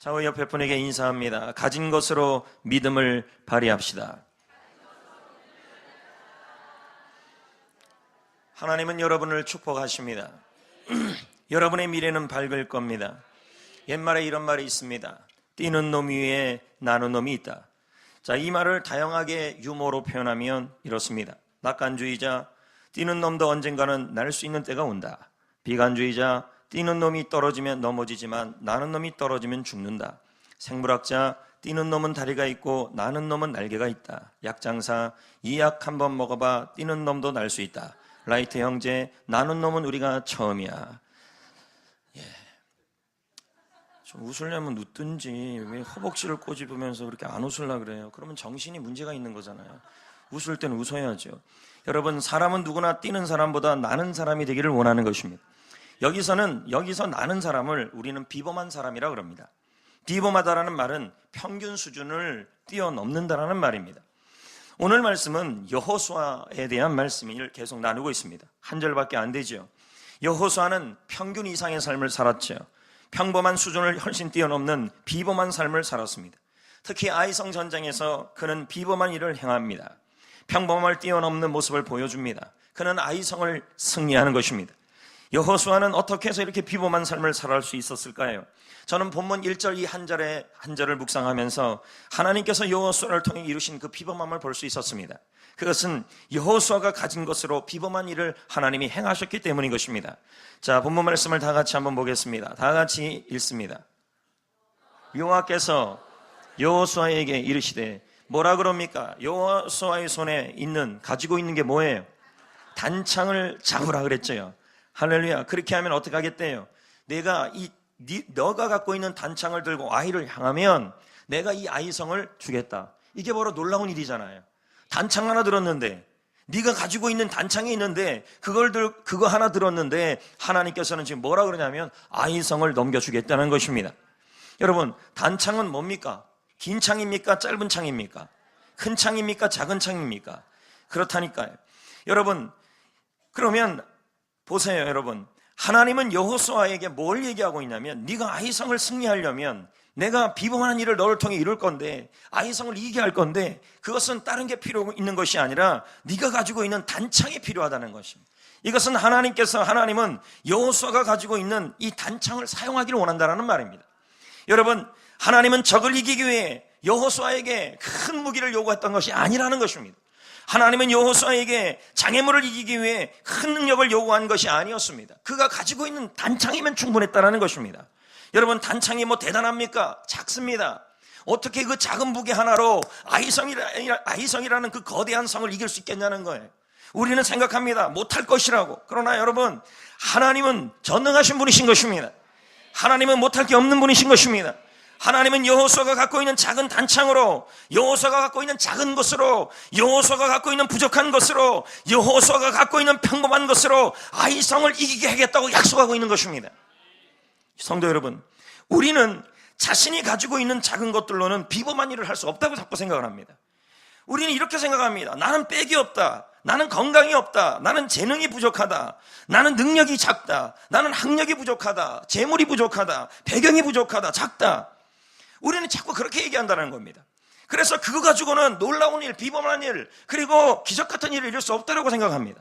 좌우 옆에 분에게 인사합니다. 가진 것으로 믿음을 발휘합시다. 하나님은 여러분을 축복하십니다. 여러분의 미래는 밝을 겁니다. 옛말에 이런 말이 있습니다. 뛰는 놈 위에 나는 놈이 있다. 자, 이 말을 다양하게 유머로 표현하면 이렇습니다. 낙관주의자, 뛰는 놈도 언젠가는 날 수 있는 때가 온다. 비관주의자, 뛰는 놈이 떨어지면 넘어지지만 나는 놈이 떨어지면 죽는다. 생물학자, 뛰는 놈은 다리가 있고 나는 놈은 날개가 있다. 약장사, 이 약 한번 먹어봐 뛰는 놈도 날 수 있다. 라이트 형제, 나는 놈은 우리가 처음이야. 좀 웃으려면 웃든지 왜 허벅지를 꼬집으면서 그렇게 안 웃으려고 그래요? 그러면 정신이 문제가 있는 거잖아요. 웃을 때는 웃어야죠. 여러분, 사람은 누구나 뛰는 사람보다 나는 사람이 되기를 원하는 것입니다. 여기서 나는 사람을 우리는 비범한 사람이라 그럽니다. 비범하다라는 말은 평균 수준을 뛰어넘는다라는 말입니다. 오늘 말씀은 여호수아에 대한 말씀을 계속 나누고 있습니다. 한 절밖에 안 되죠. 여호수아는 평균 이상의 삶을 살았죠. 평범한 수준을 훨씬 뛰어넘는 비범한 삶을 살았습니다. 특히 아이성 전쟁에서 그는 비범한 일을 행합니다. 평범함을 뛰어넘는 모습을 보여줍니다. 그는 아이성을 승리하는 것입니다. 여호수아는 어떻게 해서 이렇게 비범한 삶을 살아갈 수 있었을까요? 저는 본문 1절 이 한 절을 묵상하면서 하나님께서 여호수아를 통해 이루신 그 비범함을 볼 수 있었습니다. 그것은 여호수아가 가진 것으로 비범한 일을 하나님이 행하셨기 때문인 것입니다. 자, 본문 말씀을 다 같이 한번 보겠습니다. 다 같이 읽습니다. 여호와께서 여호수아에게 이르시되 뭐라 그럽니까? 여호수아의 손에 가지고 있는 게 뭐예요? 단창을 잡으라 그랬죠. 할렐루야. 그렇게 하면 어떻게 하겠대요? 너가 갖고 있는 단창을 들고 아이를 향하면 내가 이 아이성을 주겠다. 이게 바로 놀라운 일이잖아요. 단창 하나 들었는데, 네가 가지고 있는 단창이 있는데 그거 하나 들었는데 하나님께서는 지금 뭐라 그러냐면 아이성을 넘겨주겠다는 것입니다. 여러분, 단창은 뭡니까? 긴 창입니까? 짧은 창입니까? 큰 창입니까? 작은 창입니까? 그렇다니까요. 여러분, 그러면 보세요, 여러분. 하나님은 여호수아에게 뭘 얘기하고 있냐면 네가 아이성을 승리하려면 내가 비범한 일을 너를 통해 이룰 건데 아이성을 이기게 할 건데 그것은 다른 게 필요 있는 것이 아니라 네가 가지고 있는 단창이 필요하다는 것입니다. 이것은 하나님은 여호수아가 가지고 있는 이 단창을 사용하기를 원한다는 말입니다. 여러분, 하나님은 적을 이기기 위해 여호수아에게 큰 무기를 요구했던 것이 아니라는 것입니다. 하나님은 여호수아에게 장애물을 이기기 위해 큰 능력을 요구한 것이 아니었습니다. 그가 가지고 있는 단창이면 충분했다는 것입니다. 여러분, 단창이 뭐 대단합니까? 작습니다. 어떻게 그 작은 무기 하나로 아이성이라는 그 거대한 성을 이길 수 있겠냐는 거예요. 우리는 생각합니다. 못할 것이라고. 그러나 여러분, 하나님은 전능하신 분이신 것입니다. 하나님은 못할 게 없는 분이신 것입니다. 하나님은 여호수아가 갖고 있는 작은 단창으로, 여호수아가 갖고 있는 작은 것으로, 여호수아가 갖고 있는 부족한 것으로, 여호수아가 갖고 있는 평범한 것으로 아이성을 이기게 하겠다고 약속하고 있는 것입니다. 성도 여러분, 우리는 자신이 가지고 있는 작은 것들로는 비범한 일을 할 수 없다고 자꾸 생각을 합니다. 우리는 이렇게 생각합니다. 나는 빽이 없다. 나는 건강이 없다. 나는 재능이 부족하다. 나는 능력이 작다. 나는 학력이 부족하다. 재물이 부족하다. 배경이 부족하다. 작다. 우리는 자꾸 그렇게 얘기한다는 겁니다. 그래서 그거 가지고는 놀라운 일, 비범한 일, 그리고 기적 같은 일을 이룰 수 없다고 생각합니다.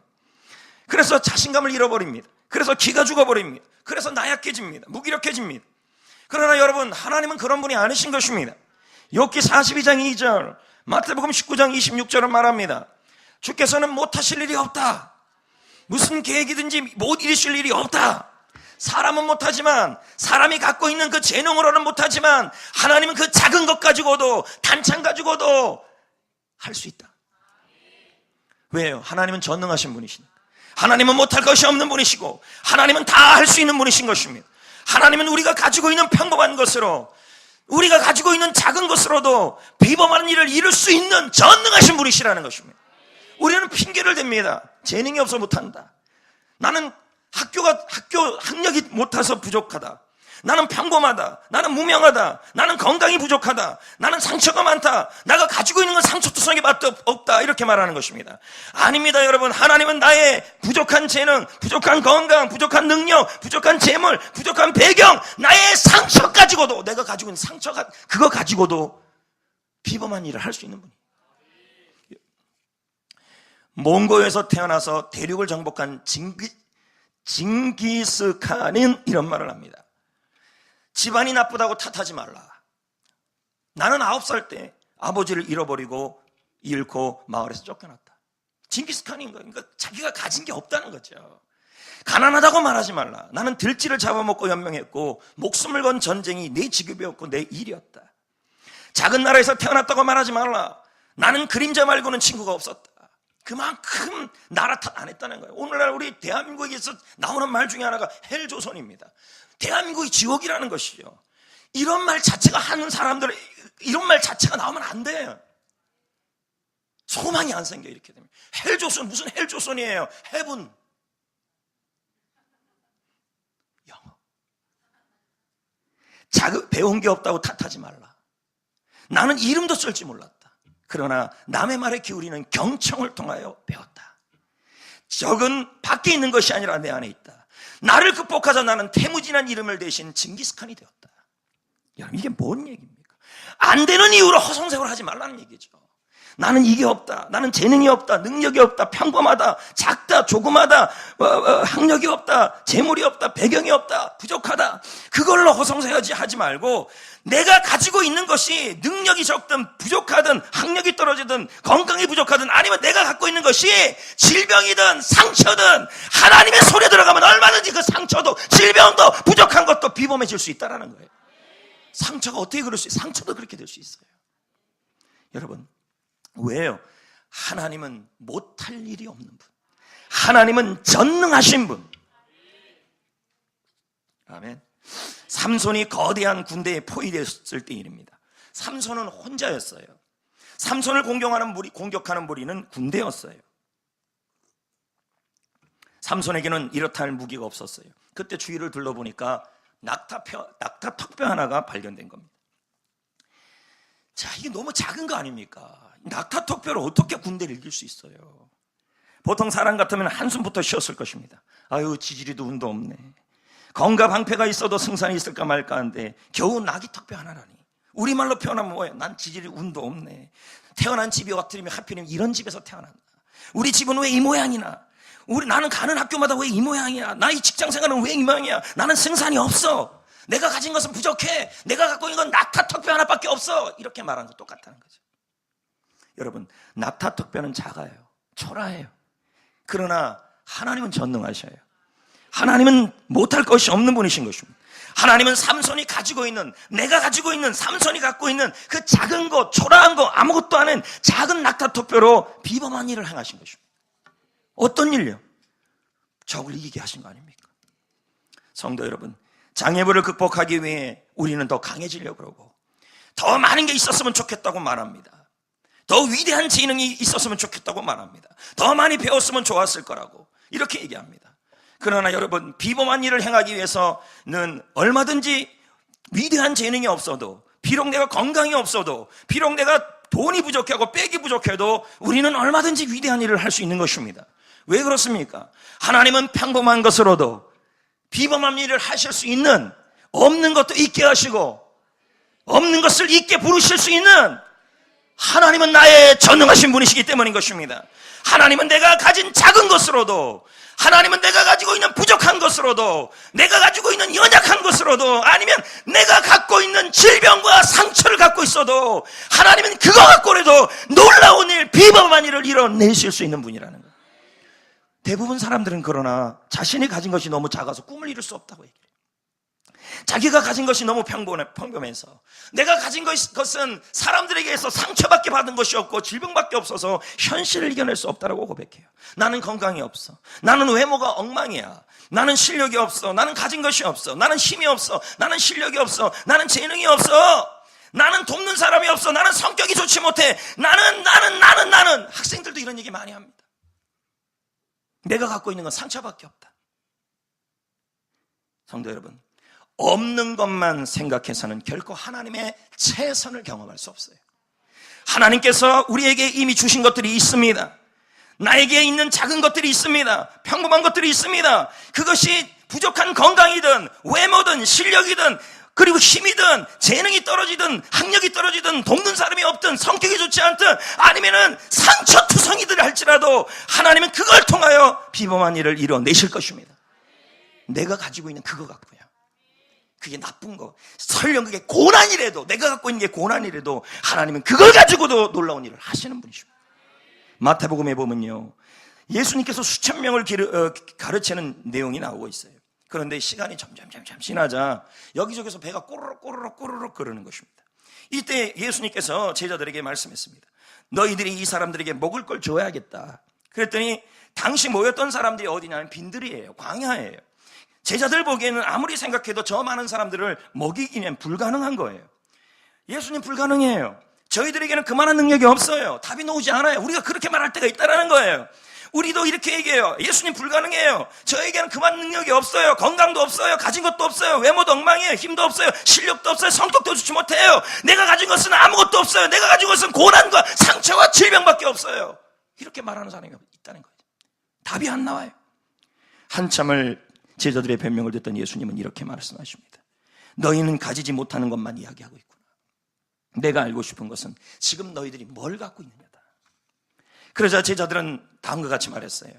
그래서 자신감을 잃어버립니다. 그래서 기가 죽어버립니다. 그래서 나약해집니다. 무기력해집니다. 그러나 여러분, 하나님은 그런 분이 아니신 것입니다. 욥기 42장 2절, 마태복음 19장 26절은 말합니다. 주께서는 못하실 일이 없다. 무슨 계획이든지 못 이루실 일이 없다. 사람은 못하지만, 사람이 갖고 있는 그 재능으로는 못하지만 하나님은 그 작은 것 가지고도, 단창 가지고도 할 수 있다. 왜요? 하나님은 전능하신 분이시니까. 하나님은 못할 것이 없는 분이시고 하나님은 다 할 수 있는 분이신 것입니다. 하나님은 우리가 가지고 있는 평범한 것으로, 우리가 가지고 있는 작은 것으로도 비범한 일을 이룰 수 있는 전능하신 분이시라는 것입니다. 우리는 핑계를 댑니다. 재능이 없어 못한다. 나는 학력이 못해서 부족하다. 나는 평범하다. 나는 무명하다. 나는 건강이 부족하다. 나는 상처가 많다. 내가 가지고 있는 건 상처투성이 밖에 없다. 이렇게 말하는 것입니다. 아닙니다, 여러분. 하나님은 나의 부족한 재능, 부족한 건강, 부족한 능력, 부족한 재물, 부족한 배경, 나의 상처 가지고 가지고도, 내가 가지고 있는 상처가, 그거 가지고도 비범한 일을 할 수 있는 분이에요. 몽고에서 태어나서 대륙을 정복한 징기스칸은 이런 말을 합니다. 집안이 나쁘다고 탓하지 말라. 나는 9살 때 아버지를 잃고 마을에서 쫓겨났다. 징기스칸인 거예요. 그러니까 자기가 가진 게 없다는 거죠. 가난하다고 말하지 말라. 나는 들쥐를 잡아먹고 연명했고 목숨을 건 전쟁이 내 직업이었고 내 일이었다. 작은 나라에서 태어났다고 말하지 말라. 나는 그림자 말고는 친구가 없었다. 그만큼 나라 탓 안 했다는 거예요. 오늘날 우리 대한민국에서 나오는 말 중에 하나가 헬조선입니다. 대한민국이 지옥이라는 것이죠. 이런 말 자체가 하는 사람들은 이런 말 자체가 나오면 안 돼요. 소망이 안 생겨. 이렇게 되면 헬조선, 무슨 헬조선이에요? 해분, 영어. 배운 게 없다고 탓하지 말라. 나는 이름도 쓸 줄 몰랐다. 그러나 남의 말에 기울이는 경청을 통하여 배웠다. 적은 밖에 있는 것이 아니라 내 안에 있다. 나를 극복하자 나는 태무진한 이름을 대신 징기스칸이 되었다. 여러분, 이게 뭔 얘기입니까? 안 되는 이유로 허송세월 하지 말라는 얘기죠. 나는 이게 없다, 나는 재능이 없다, 능력이 없다, 평범하다, 작다, 조그마다, 학력이 없다, 재물이 없다, 배경이 없다, 부족하다, 그걸로 허송세월하지 말고 내가 가지고 있는 것이 능력이 적든 부족하든 학력이 떨어지든 건강이 부족하든 아니면 내가 갖고 있는 것이 질병이든 상처든 하나님의 손에 들어가면 얼마든지 그 상처도 질병도 부족한 것도 비범해질 수 있다는 거예요. 상처가 어떻게 그럴 수 있어요? 상처도 그렇게 될 수 있어요. 여러분, 왜요? 하나님은 못할 일이 없는 분, 하나님은 전능하신 분. 아멘. 삼손이 거대한 군대에 포위됐을 때 일입니다. 삼손은 혼자였어요. 삼손을 공격하는 무리는 군대였어요. 삼손에게는 이렇다 할 무기가 없었어요. 그때 주위를 둘러보니까 낙타턱뼈 하나가 발견된 겁니다. 자, 이게 너무 작은 거 아닙니까? 낙타턱뼈를 어떻게 군대를 이길 수 있어요? 보통 사람 같으면 한숨부터 쉬었을 것입니다. 아유, 지지리도 운도 없네. 건과 방패가 있어도 승산이 있을까 말까 한데 겨우 낙이 턱뼈 하나라니. 우리말로 표현하면 뭐예요? 난 지지리 운도 없네. 태어난 집이 어떻으면 하필이면 이런 집에서 태어났나? 우리 집은 왜 이 모양이나? 나는 가는 학교마다 왜 이 모양이야? 나의 직장생활은 왜 이 모양이야? 나는 승산이 없어. 내가 가진 것은 부족해. 내가 갖고 있는 건 낙타 턱뼈 하나밖에 없어. 이렇게 말하는 거 똑같다는 거죠. 여러분, 낙타 턱뼈는 작아요. 초라해요. 그러나 하나님은 전능하셔요. 하나님은 못할 것이 없는 분이신 것입니다. 하나님은 삼손이 가지고 있는, 내가 가지고 있는, 삼손이 갖고 있는 그 작은 거, 초라한 거, 아무것도 아닌 작은 낙타턱뼈로 비범한 일을 행하신 것입니다. 어떤 일요? 적을 이기게 하신 거 아닙니까? 성도 여러분, 장애물을 극복하기 위해 우리는 더 강해지려고 그러고 더 많은 게 있었으면 좋겠다고 말합니다. 더 위대한 재능이 있었으면 좋겠다고 말합니다. 더 많이 배웠으면 좋았을 거라고 이렇게 얘기합니다. 그러나 여러분, 비범한 일을 행하기 위해서는 얼마든지 위대한 재능이 없어도, 비록 내가 건강이 없어도, 비록 내가 돈이 부족하고 빽이 부족해도 우리는 얼마든지 위대한 일을 할 수 있는 것입니다. 왜 그렇습니까? 하나님은 평범한 것으로도 비범한 일을 하실 수 있는, 없는 것도 있게 하시고 없는 것을 있게 부르실 수 있는 하나님은 나의 전능하신 분이시기 때문인 것입니다. 하나님은 내가 가진 작은 것으로도, 하나님은 내가 가지고 있는 부족한 것으로도, 내가 가지고 있는 연약한 것으로도, 아니면 내가 갖고 있는 질병과 상처를 갖고 있어도 하나님은 그거 갖고라도 놀라운 일, 비범한 일을 이뤄내실 수 있는 분이라는 거예요. 대부분 사람들은 그러나 자신이 가진 것이 너무 작아서 꿈을 이룰 수 없다고 얘기해요. 자기가 가진 것이 너무 평범해서, 내가 가진 것은 사람들에게서 상처밖에 받은 것이 없고 질병밖에 없어서 현실을 이겨낼 수 없다고 고백해요. 나는 건강이 없어. 나는 외모가 엉망이야. 나는 실력이 없어. 나는 가진 것이 없어. 나는 힘이 없어. 나는 실력이 없어. 나는 재능이 없어. 나는 돕는 사람이 없어. 나는 성격이 좋지 못해. 나는 학생들도 이런 얘기 많이 합니다. 내가 갖고 있는 건 상처밖에 없다. 성도 여러분, 없는 것만 생각해서는 결코 하나님의 최선을 경험할 수 없어요. 하나님께서 우리에게 이미 주신 것들이 있습니다. 나에게 있는 작은 것들이 있습니다. 평범한 것들이 있습니다. 그것이 부족한 건강이든 외모든 실력이든 그리고 힘이든 재능이 떨어지든 학력이 떨어지든 돕는 사람이 없든 성격이 좋지 않든 아니면은 상처투성이들 할지라도 하나님은 그걸 통하여 비범한 일을 이뤄내실 것입니다. 내가 가지고 있는 그거 갖고요. 그게 나쁜 거, 설령 그게 고난이라도, 내가 갖고 있는 게 고난이라도 하나님은 그걸 가지고도 놀라운 일을 하시는 분이십니다. 마태복음에 보면요, 예수님께서 수천 명을 가르치는 내용이 나오고 있어요. 그런데 시간이 점점 지나자 여기저기서 배가 꼬르륵 거리는 것입니다. 이때 예수님께서 제자들에게 말씀했습니다. 너희들이 이 사람들에게 먹을 걸 줘야겠다. 그랬더니 당시 모였던 사람들이 어디냐면 빈들이에요. 광야예요. 제자들 보기에는 아무리 생각해도 저 많은 사람들을 먹이기는 불가능한 거예요. 예수님 불가능해요. 저희들에게는 그만한 능력이 없어요. 답이 나오지 않아요. 우리가 그렇게 말할 때가 있다는 거예요. 우리도 이렇게 얘기해요. 예수님 불가능해요. 저에게는 그만 능력이 없어요. 건강도 없어요. 가진 것도 없어요. 외모도 엉망이에요. 힘도 없어요. 실력도 없어요. 성격도 좋지 못해요. 내가 가진 것은 아무것도 없어요. 내가 가진 것은 고난과 상처와 질병밖에 없어요. 이렇게 말하는 사람이 있다는 거예요. 답이 안 나와요. 한참을 제자들의 변명을 듣던 예수님은 이렇게 말씀하십니다. 너희는 가지지 못하는 것만 이야기하고 있구나. 내가 알고 싶은 것은 지금 너희들이 뭘 갖고 있느냐다. 그러자 제자들은 다음과 같이 말했어요.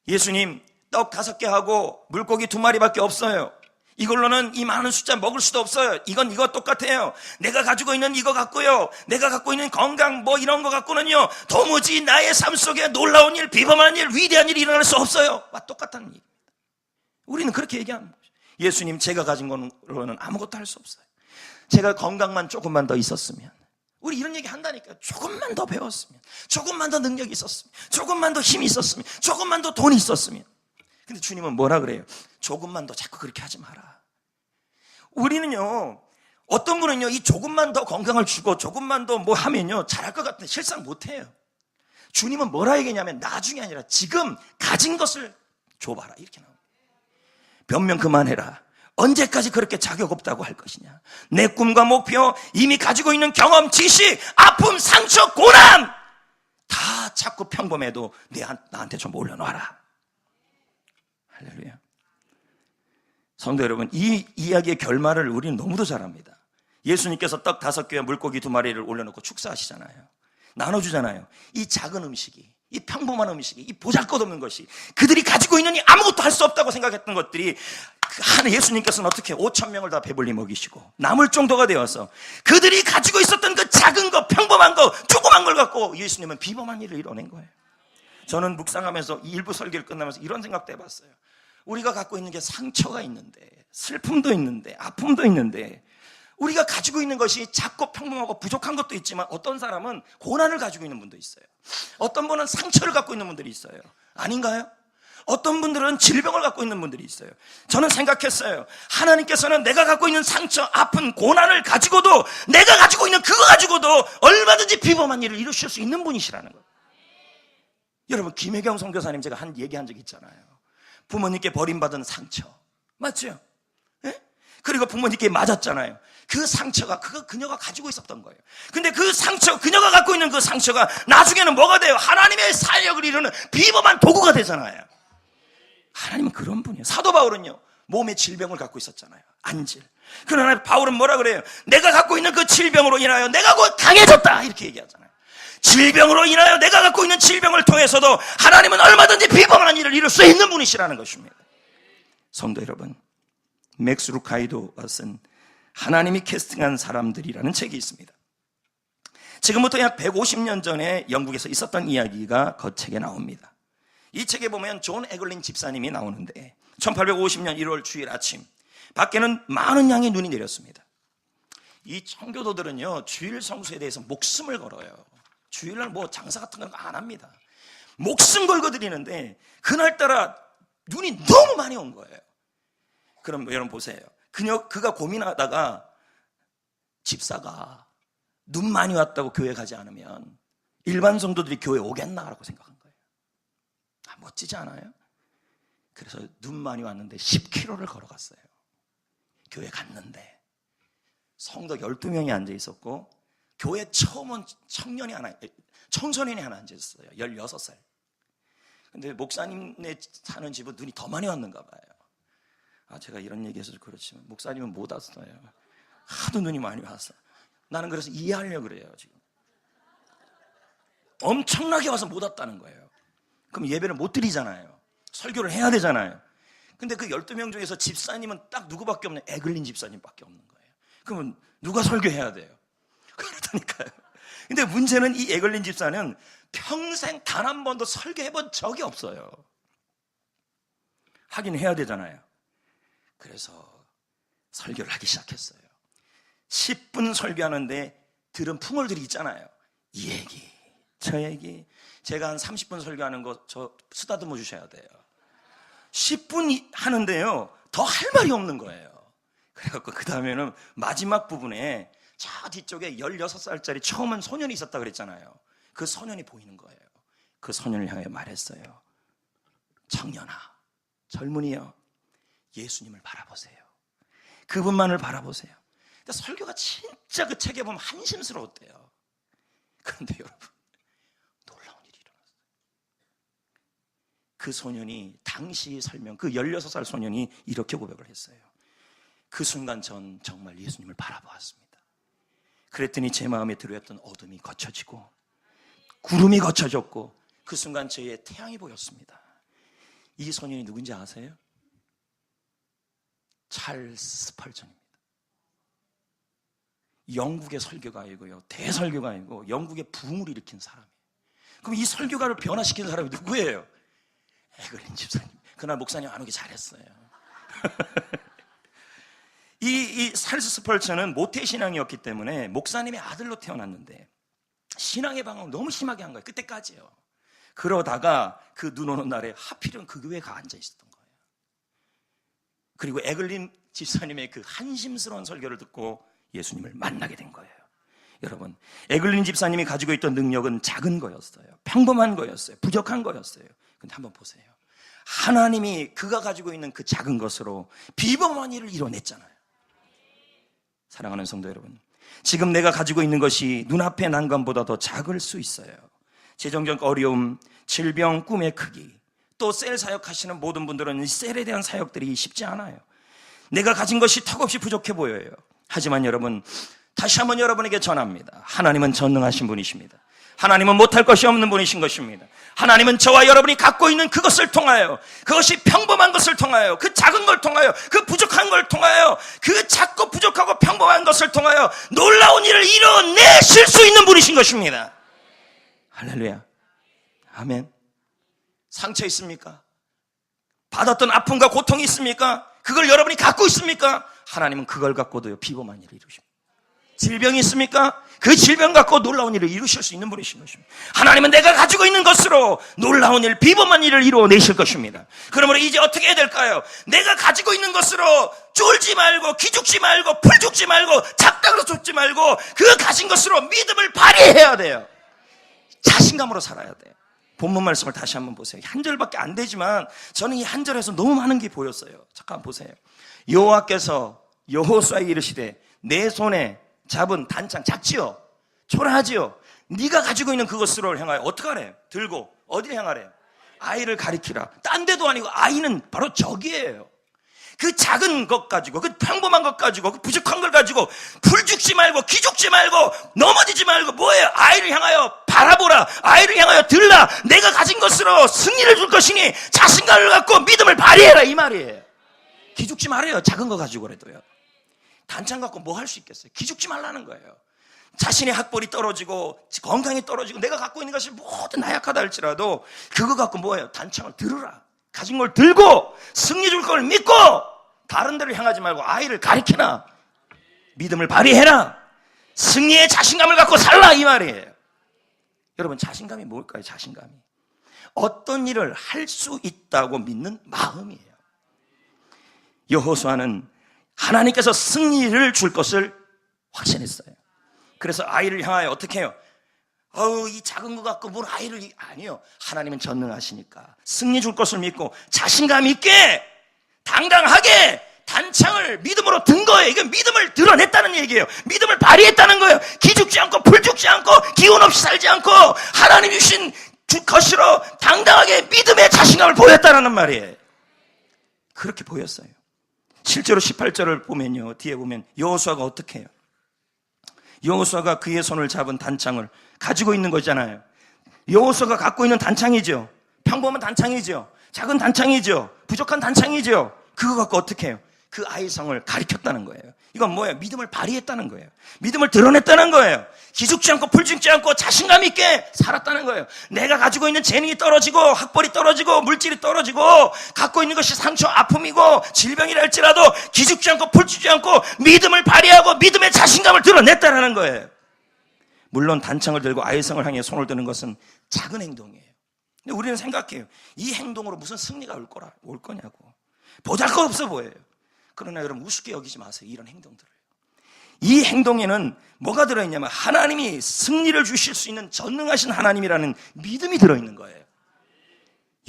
예수님, 떡 5개 하고 물고기 2마리밖에 없어요. 이걸로는 이 많은 숫자 먹을 수도 없어요. 이건 이거 똑같아요. 내가 가지고 있는 이거 갖고요, 내가 갖고 있는 건강 뭐 이런 거 갖고는요, 도무지 나의 삶 속에 놀라운 일, 비범한 일, 위대한 일이 일어날 수 없어요. 똑같다는 얘기입니다. 우리는 그렇게 얘기하는 거죠. 예수님, 제가 가진 거로는 아무것도 할 수 없어요. 제가 건강만 조금만 더 있었으면, 우리 이런 얘기 한다니까. 조금만 더 배웠으면, 조금만 더 능력이 있었으면, 조금만 더 힘이 있었으면, 조금만 더 돈이 있었으면. 근데 주님은 뭐라 그래요? 조금만 더 자꾸 그렇게 하지 마라. 우리는요, 어떤 분은요, 이 조금만 더 건강을 주고 조금만 더 뭐 하면요 잘할 것 같은데 실상 못해요. 주님은 뭐라 얘기냐면 나중이 아니라 지금 가진 것을 줘봐라, 이렇게 나옵니다. 변명 그만해라. 언제까지 그렇게 자격 없다고 할 것이냐. 내 꿈과 목표, 이미 가지고 있는 경험, 지식, 아픔, 상처, 고난 다 자꾸 평범해도 나한테 좀 올려놔라. 할렐루야. 성도 여러분, 이 이야기의 결말을 우리는 너무도 잘 압니다. 예수님께서 떡 5개와 물고기 2마리를 올려놓고 축사하시잖아요. 나눠주잖아요. 이 작은 음식이, 이 평범한 음식이, 이 보잘것없는 것이, 그들이 가지고 있는 이 아무것도 할 수 없다고 생각했던 것들이 예수님께서는 어떻게 5,000명을 다 배불리 먹이시고 남을 정도가 되어서 그들이 가지고 있었던 그 작은 거, 평범한 거, 조그만 걸 갖고 예수님은 비범한 일을 이뤄낸 거예요. 저는 묵상하면서 이 일부 설교를 끝나면서 이런 생각도 해봤어요. 우리가 갖고 있는 게 상처가 있는데, 슬픔도 있는데, 아픔도 있는데, 우리가 가지고 있는 것이 작고 평범하고 부족한 것도 있지만 어떤 사람은 고난을 가지고 있는 분도 있어요. 어떤 분은 상처를 갖고 있는 분들이 있어요. 아닌가요? 어떤 분들은 질병을 갖고 있는 분들이 있어요. 저는 생각했어요. 하나님께서는 내가 갖고 있는 상처, 아픈 고난을 가지고도, 내가 가지고 있는 그거 가지고도 얼마든지 비범한 일을 이루실 수 있는 분이시라는 거예요. 여러분, 김혜경 선교사님 제가 얘기한 적 있잖아요. 부모님께 버림받은 상처, 맞죠? 네? 그리고 부모님께 맞았잖아요. 그 상처가 그녀가 가지고 있었던 거예요. 근데 그 상처, 그녀가 갖고 있는 그 상처가 나중에는 뭐가 돼요? 하나님의 사역을 이루는 비범한 도구가 되잖아요. 하나님은 그런 분이에요. 사도 바울은요, 몸에 질병을 갖고 있었잖아요. 안질. 그러나 바울은 뭐라 그래요? 내가 갖고 있는 그 질병으로 인하여 내가 곧 강해졌다, 이렇게 얘기하잖아요. 질병으로 인하여 내가 갖고 있는 질병을 통해서도 하나님은 얼마든지 비범한 일을 이룰 수 있는 분이시라는 것입니다. 성도 여러분, 맥스 루카이도가 쓴 하나님이 캐스팅한 사람들이라는 책이 있습니다. 지금부터 약 150년 전에 영국에서 있었던 이야기가 그 책에 나옵니다. 이 책에 보면 존 에글린 집사님이 나오는데 1850년 1월 주일 아침 밖에는 많은 양의 눈이 내렸습니다. 이 청교도들은요, 주일 성수에 대해서 목숨을 걸어요. 주일날 뭐 장사 같은 건 안 합니다. 목숨 걸고 드리는데 그날따라 눈이 너무 많이 온 거예요. 그럼 여러분 보세요. 그가 고민하다가 집사가 눈 많이 왔다고 교회 가지 않으면 일반 성도들이 교회 오겠나라고 생각한 거예요. 멋지지 않아요? 그래서 눈 많이 왔는데 10km를 걸어갔어요. 교회 갔는데 성도 12명이 앉아 있었고 교회 처음 온 청소년이 하나 앉아 있었어요. 16살. 근데 목사님네 사는 집은 눈이 더 많이 왔는가 봐요. 제가 이런 얘기해서 그렇지만 목사님은 못 왔어요. 하도 눈이 많이 왔어. 나는 그래서 이해하려고 그래요. 지금 엄청나게 와서 못 왔다는 거예요. 그럼 예배를 못 드리잖아요. 설교를 해야 되잖아요. 근데 그 12명 중에서 집사님은 딱 누구밖에 없는, 에글린 집사님밖에 없는 거예요. 그러면 누가 설교해야 돼요? 그렇다니까요. 근데 문제는 이 에글린 집사는 평생 단 한 번도 설교해본 적이 없어요. 하긴 해야 되잖아요. 그래서 설교를 하기 시작했어요. 10분 설교하는데 들은 풍월들이 있잖아요. 이 얘기, 저 얘기. 제가 한 30분 설교하는 거 저 쓰다듬어 주셔야 돼요. 10분 하는데요, 더 할 말이 없는 거예요. 그래갖고 그 다음에는 마지막 부분에 저 뒤쪽에 16살짜리 처음 한 소년이 있었다 그랬잖아요. 그 소년이 보이는 거예요. 그 소년을 향해 말했어요. 청년아, 젊은이여, 예수님을 바라보세요. 그분만을 바라보세요. 근데 설교가 진짜 그 책에 보면 한심스러웠대요. 그런데 여러분, 놀라운 일이 일어났어요. 그 소년이 당시 설명, 그 16살 소년이 이렇게 고백을 했어요. 그 순간 전 정말 예수님을 바라보았습니다. 그랬더니 제 마음에 들어있던 어둠이 거쳐지고 구름이 거쳐졌고 그 순간 저의 태양이 보였습니다. 이 소년이 누군지 아세요? 찰스 스펄전입니다. 영국의 설교가이고요, 대설교가이고 영국의 부흥을 일으킨 사람이에요. 그럼 이 설교가를 변화시킨 사람이 누구예요? 에글린 집사님. 그날 목사님 안 오기 잘했어요. 이 찰스 스펄전은 모태신앙이었기 때문에 목사님의 아들로 태어났는데 신앙의 방황을 너무 심하게 한 거예요. 그때까지요. 그러다가 그 눈 오는 날에 하필은 그 교회에 가 앉아 있었던 거예요. 그리고 에글린 집사님의 그 한심스러운 설교를 듣고 예수님을 만나게 된 거예요. 여러분, 에글린 집사님이 가지고 있던 능력은 작은 거였어요. 평범한 거였어요. 부족한 거였어요. 근데 한번 보세요. 하나님이 그가 가지고 있는 그 작은 것으로 비범한 일을 이뤄냈잖아요. 사랑하는 성도 여러분, 지금 내가 가지고 있는 것이 눈앞의 난관보다 더 작을 수 있어요. 재정적 어려움, 질병, 꿈의 크기, 또 셀 사역하시는 모든 분들은 이 셀에 대한 사역들이 쉽지 않아요. 내가 가진 것이 턱없이 부족해 보여요. 하지만 여러분, 다시 한번 여러분에게 전합니다. 하나님은 전능하신 분이십니다. 하나님은 못할 것이 없는 분이신 것입니다. 하나님은 저와 여러분이 갖고 있는 그것을 통하여, 그것이 평범한 것을 통하여, 그 작은 걸 통하여, 그 부족한 걸 통하여, 그 작고 부족하고 평범한 것을 통하여 놀라운 일을 이뤄내실 수 있는 분이신 것입니다. 할렐루야. 아멘. 상처 있습니까? 받았던 아픔과 고통이 있습니까? 그걸 여러분이 갖고 있습니까? 하나님은 그걸 갖고도요, 비범한 일을 이루십니다. 질병이 있습니까? 그 질병 갖고 놀라운 일을 이루실 수 있는 분이신 것입니다. 하나님은 내가 가지고 있는 것으로 놀라운 일, 비범한 일을 이루어내실 것입니다. 그러므로 이제 어떻게 해야 될까요? 내가 가지고 있는 것으로 쫄지 말고, 기죽지 말고, 풀죽지 말고, 작다고 쫓지 말고, 그 가진 것으로 믿음을 발휘해야 돼요. 자신감으로 살아야 돼요. 본문 말씀을 다시 한번 보세요. 한 절밖에 안 되지만 저는 이 한 절에서 너무 많은 게 보였어요. 잠깐 보세요. 여호와께서 여호수아에게 이르시되 내 손에 잡은 단창, 작지요? 초라하지요? 네가 가지고 있는 그것으로 향하여 어떻게 하래? 들고 어디를 향하래? 아이를 가리키라. 딴 데도 아니고 아이는 바로 저기예요. 그 작은 것 가지고, 그 평범한 것 가지고, 그 부족한 걸 가지고 풀죽지 말고, 기죽지 말고, 넘어지지 말고, 뭐예요? 아이를 향하여 바라보라. 아이를 향하여 들라. 내가 가진 것으로 승리를 줄 것이니 자신감을 갖고 믿음을 발휘해라, 이 말이에요. 기죽지 말아요. 작은 거 가지고라도요. 단창 갖고 뭐 할 수 있겠어요? 기죽지 말라는 거예요. 자신의 학벌이 떨어지고 건강이 떨어지고 내가 갖고 있는 것이 모두 나약하다 할지라도 그거 갖고 뭐예요? 단창을 들으라. 가진 걸 들고 승리 줄 걸 믿고 다른 데를 향하지 말고 아이를 가리키나 믿음을 발휘해라. 승리의 자신감을 갖고 살라, 이 말이에요. 여러분, 자신감이 뭘까요? 자신감이 어떤 일을 할 수 있다고 믿는 마음이에요. 여호수아는 하나님께서 승리를 줄 것을 확신했어요. 그래서 아이를 향하여 어떻게 해요? 이 작은 거 갖고 뭘 아이를, 아니요. 하나님은 전능하시니까 승리 줄 것을 믿고 자신감 있게 당당하게 단창을 믿음으로 든 거예요. 이건 믿음을 드러냈다는 얘기예요. 믿음을 발휘했다는 거예요. 기죽지 않고 풀죽지 않고 기운 없이 살지 않고 하나님이 주신 것으로 당당하게 믿음의 자신감을 보였다는 말이에요. 그렇게 보였어요. 실제로 18절을 보면요, 뒤에 보면 여호수아가 어떻게 해요? 여호수아가 그의 손을 잡은 단창을 가지고 있는 거잖아요. 여호수아가 갖고 있는 단창이죠. 평범한 단창이죠. 작은 단창이죠. 부족한 단창이죠. 그거 갖고 어떻게 해요? 그 아이성을 가리켰다는 거예요. 이건 뭐예요? 믿음을 발휘했다는 거예요. 믿음을 드러냈다는 거예요. 기죽지 않고 풀죽지 않고 자신감 있게 살았다는 거예요. 내가 가지고 있는 재능이 떨어지고 학벌이 떨어지고 물질이 떨어지고 갖고 있는 것이 상처, 아픔이고 질병이라 할지라도 기죽지 않고 풀죽지 않고 믿음을 발휘하고 믿음의 자신감을 드러냈다는 거예요. 물론 단창을 들고 아이성을 향해 손을 드는 것은 작은 행동이에요. 근데 우리는 생각해요. 이 행동으로 무슨 승리가 올 거냐고. 보잘것없어 보여요. 그러나 여러분 우습게 여기지 마세요. 이런 행동들을. 이 행동에는 뭐가 들어있냐면 하나님이 승리를 주실 수 있는 전능하신 하나님이라는 믿음이 들어있는 거예요.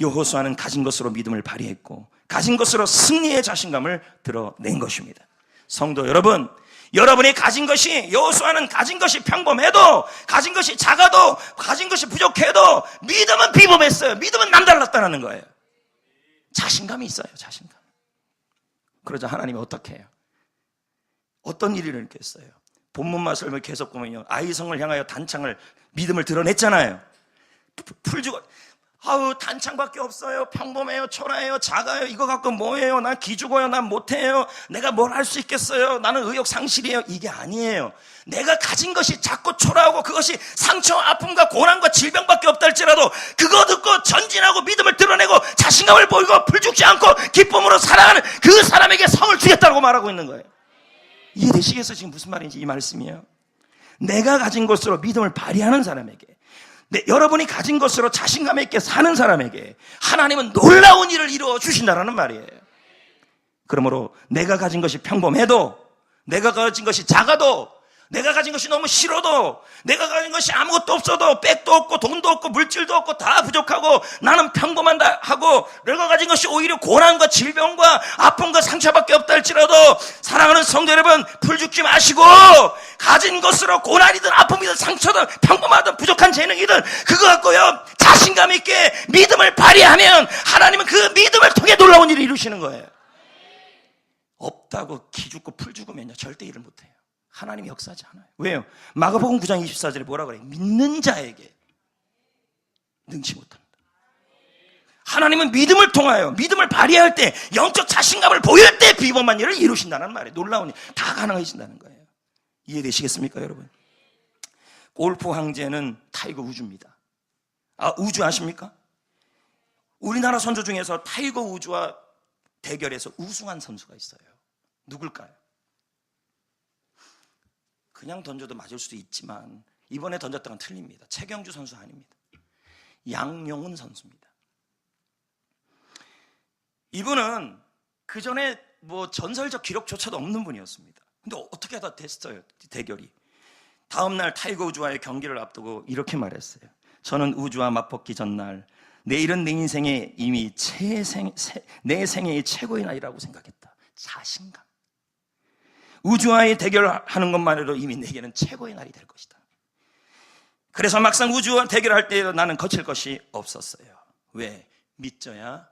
여호수아는 가진 것으로 믿음을 발휘했고 가진 것으로 승리의 자신감을 드러낸 것입니다. 성도 여러분, 여러분이 가진 것이, 여호수아는 가진 것이 평범해도, 가진 것이 작아도, 가진 것이 부족해도 믿음은 비범했어요. 믿음은 남달랐다는 거예요. 자신감이 있어요. 자신감. 그러자 하나님이 어떻게 해요? 어떤 일이 일어났겠어요? 본문 말씀을 계속 보면요, 아이성을 향하여 단창을, 믿음을 드러냈잖아요. 풀주고, 아우 단창밖에 없어요. 평범해요. 초라해요. 작아요. 이거 갖고 뭐해요? 난 기죽어요. 난 못해요. 내가 뭘 할 수 있겠어요? 나는 의욕 상실이에요. 이게 아니에요. 내가 가진 것이 작고 초라하고 그것이 상처, 아픔과 고난과 질병밖에 없다 할지라도 그거 듣고 전진하고 믿음을 드러내고 자신감을 보이고 풀죽지 않고 기쁨으로 살아가는 그 사람에게 성을 주겠다고 말하고 있는 거예요. 이해되시겠어요? 지금 무슨 말인지 이 말씀이에요. 내가 가진 것으로 믿음을 발휘하는 사람에게, 여러분이 가진 것으로 자신감 있게 사는 사람에게 하나님은 놀라운 일을 이루어 주신다는 말이에요. 그러므로 내가 가진 것이 평범해도, 내가 가진 것이 작아도, 내가 가진 것이 너무 싫어도, 내가 가진 것이 아무것도 없어도, 백도 없고 돈도 없고 물질도 없고 다 부족하고 나는 평범한다 하고 내가 가진 것이 오히려 고난과 질병과 아픔과 상처밖에 없다 할지라도 사랑하는 성도 여러분, 풀죽지 마시고 가진 것으로 고난이든 아픔이든 상처든 평범하든 부족한 재능이든 그거 갖고요 자신감 있게 믿음을 발휘하면 하나님은 그 믿음을 통해 놀라운 일을 이루시는 거예요. 없다고 기죽고 풀죽으면요 절대 일을 못해요. 하나님이 역사하지 않아요. 왜요? 마가복음 9장 24절에 뭐라 그래요? 믿는 자에게 능치 못한다. 하나님은 믿음을 통하여 믿음을 발휘할 때, 영적 자신감을 보일 때 비범한 일을 이루신다는 말이에요. 놀라운 일, 다 가능해진다는 거예요. 이해되시겠습니까 여러분? 골프 황제는 타이거 우즈입니다. 우즈 아십니까? 우리나라 선수 중에서 타이거 우즈와 대결해서 우승한 선수가 있어요. 누굴까요? 그냥 던져도 맞을 수도 있지만 이번에 던졌던 건 틀립니다. 최경주 선수 아닙니다. 양용훈 선수입니다. 이분은 그 전에 뭐 전설적 기록조차도 없는 분이었습니다. 근데 어떻게 하다 됐어요, 대결이. 다음날 타이거 우즈와의 경기를 앞두고 이렇게 말했어요. 저는 우즈와 맞붙기 전날 내일은 내 인생의 이미 내 생애의 최고의 날이라고 생각했다. 자신감. 우주와의 대결하는 것만으로도 이미 내게는 최고의 날이 될 것이다. 그래서 막상 우주와 대결할 때 나는 거칠 것이 없었어요. 왜? 믿져야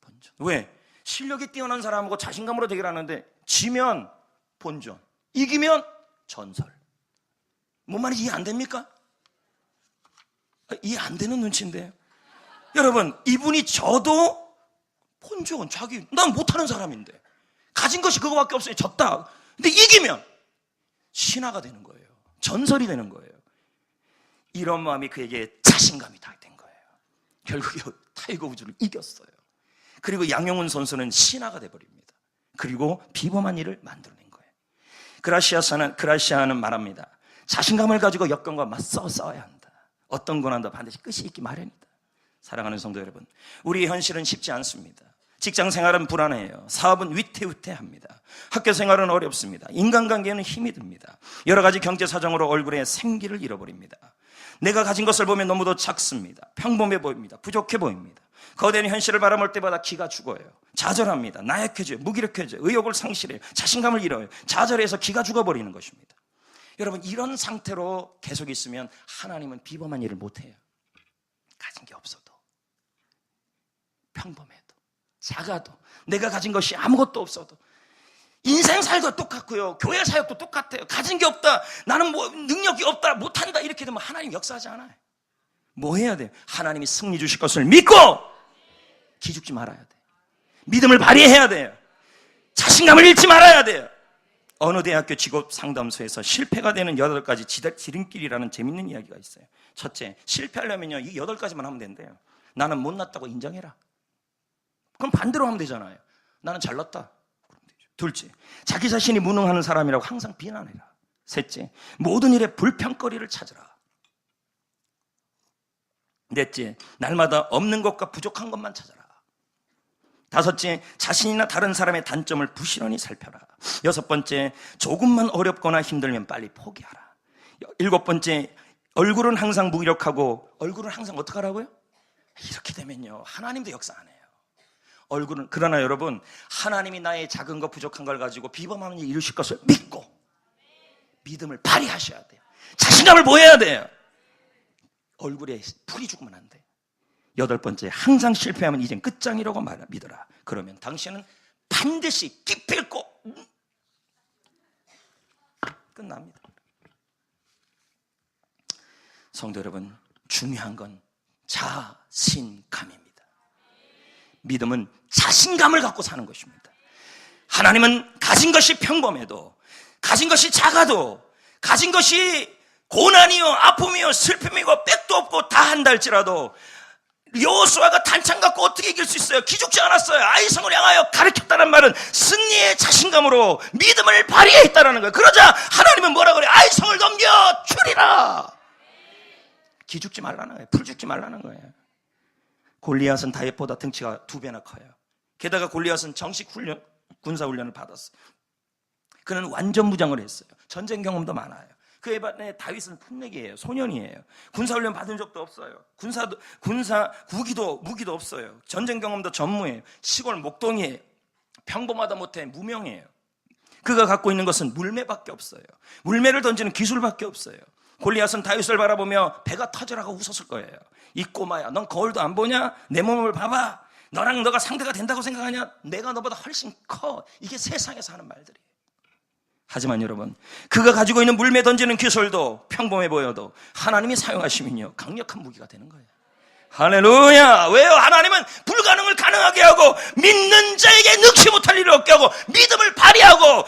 본전. 왜? 실력이 뛰어난 사람하고 자신감으로 대결하는데 지면 본전, 이기면 전설. 뭔 말인지 이해 안 됩니까? 이해 안 되는 눈치인데요. 여러분, 이분이 저도 본전, 난 못하는 사람인데 가진 것이 그거밖에 없어요. 졌다. 근데 이기면 신화가 되는 거예요. 전설이 되는 거예요. 이런 마음이 그에게 자신감이 다 된 거예요. 결국에 타이거 우즈를 이겼어요. 그리고 양용훈 선수는 신화가 돼버립니다. 그리고 비범한 일을 만들어낸 거예요. 그라시아는 말합니다. 자신감을 가지고 역경과 맞서 싸워야 한다. 어떤 고난도 반드시 끝이 있기 마련이다. 사랑하는 성도 여러분, 우리의 현실은 쉽지 않습니다. 직장 생활은 불안해요. 사업은 위태위태합니다. 학교 생활은 어렵습니다. 인간관계는 힘이 듭니다. 여러 가지 경제 사정으로 얼굴에 생기를 잃어버립니다. 내가 가진 것을 보면 너무도 작습니다. 평범해 보입니다. 부족해 보입니다. 거대한 현실을 바라볼 때마다 기가 죽어요. 좌절합니다. 나약해져요. 무기력해져요. 의욕을 상실해요. 자신감을 잃어요. 좌절해서 기가 죽어버리는 것입니다. 여러분, 이런 상태로 계속 있으면 하나님은 비범한 일을 못해요. 가진 게 없어도, 평범해도, 작아도, 내가 가진 것이 아무것도 없어도 인생 살도 똑같고요. 교회 사역도 똑같아요. 가진 게 없다. 나는 뭐 능력이 없다. 못한다. 이렇게 되면 하나님 역사하지 않아요. 뭐 해야 돼요? 하나님이 승리 주실 것을 믿고 기죽지 말아야 돼요. 믿음을 발휘해야 돼요. 자신감을 잃지 말아야 돼요. 어느 대학교 직업 상담소에서 실패가 되는 8가지 지름길이라는 재밌는 이야기가 있어요. 첫째, 실패하려면요, 이 8가지만 하면 된대요. 나는 못났다고 인정해라. 그럼 반대로 하면 되잖아요. 나는 잘났다. 둘째, 자기 자신이 무능하는 사람이라고 항상 비난해라. 셋째, 모든 일에 불평거리를 찾으라. 넷째, 날마다 없는 것과 부족한 것만 찾아라. 다섯째, 자신이나 다른 사람의 단점을 부지런히 살펴라. 여섯 번째, 조금만 어렵거나 힘들면 빨리 포기하라. 일곱 번째, 얼굴은 항상 무기력하고, 얼굴은 항상 어떻게 하라고요? 이렇게 되면요, 하나님도 역사 안 해요. 얼굴은, 그러나 여러분, 하나님이 나의 작은 것 부족한 걸 가지고 비범함을 이루실 것을 믿고 믿음을 발휘하셔야 돼요. 자신감을 보여야 돼요. 얼굴에 풀이 죽으면 안 돼. 여덟 번째, 항상 실패하면 이젠 끝장이라고 믿어라. 그러면 당신은 반드시 기필코 끝납니다. 성도 여러분, 중요한 건 자신감입니다. 믿음은 자신감을 갖고 사는 것입니다. 하나님은 가진 것이 평범해도, 가진 것이 작아도, 가진 것이 고난이요, 아픔이요, 슬픔이고 백도 없고 다 한다 할지라도 여호수아가 단창 갖고 어떻게 이길 수 있어요? 기죽지 않았어요. 아이성을 향하여 가르쳤다는 말은 승리의 자신감으로 믿음을 발휘했다는 거예요. 그러자 하나님은 뭐라 그래요? 아이성을 넘겨 주리라. 기죽지 말라는 거예요. 풀죽지 말라는 거예요. 골리앗은 다윗보다 등치가 2배나 커요. 게다가 골리앗은 정식 훈련, 군사훈련을 받았어요. 그는 완전 무장을 했어요. 전쟁 경험도 많아요. 그에 반해 다윗은 풋내기예요. 소년이에요. 군사훈련 받은 적도 없어요. 무기도 없어요. 전쟁 경험도 전무해요. 시골 목동이에요. 평범하다 못해 무명이에요. 그가 갖고 있는 것은 물매밖에 없어요. 물매를 던지는 기술밖에 없어요. 골리앗은 다윗을 바라보며 배가 터져라고 웃었을 거예요. 이 꼬마야, 넌 거울도 안 보냐? 내 몸을 봐봐. 너가 상대가 된다고 생각하냐? 내가 너보다 훨씬 커. 이게 세상에서 하는 말들이에요. 하지만 여러분, 그가 가지고 있는 물매 던지는 기술도 평범해 보여도 하나님이 사용하시면요, 강력한 무기가 되는 거예요. 할렐루야. 왜요? 하나님은 불가능을 가능하게 하고 믿는 자에게 능치 못할 일을 얻게 하고 믿음을 발휘하고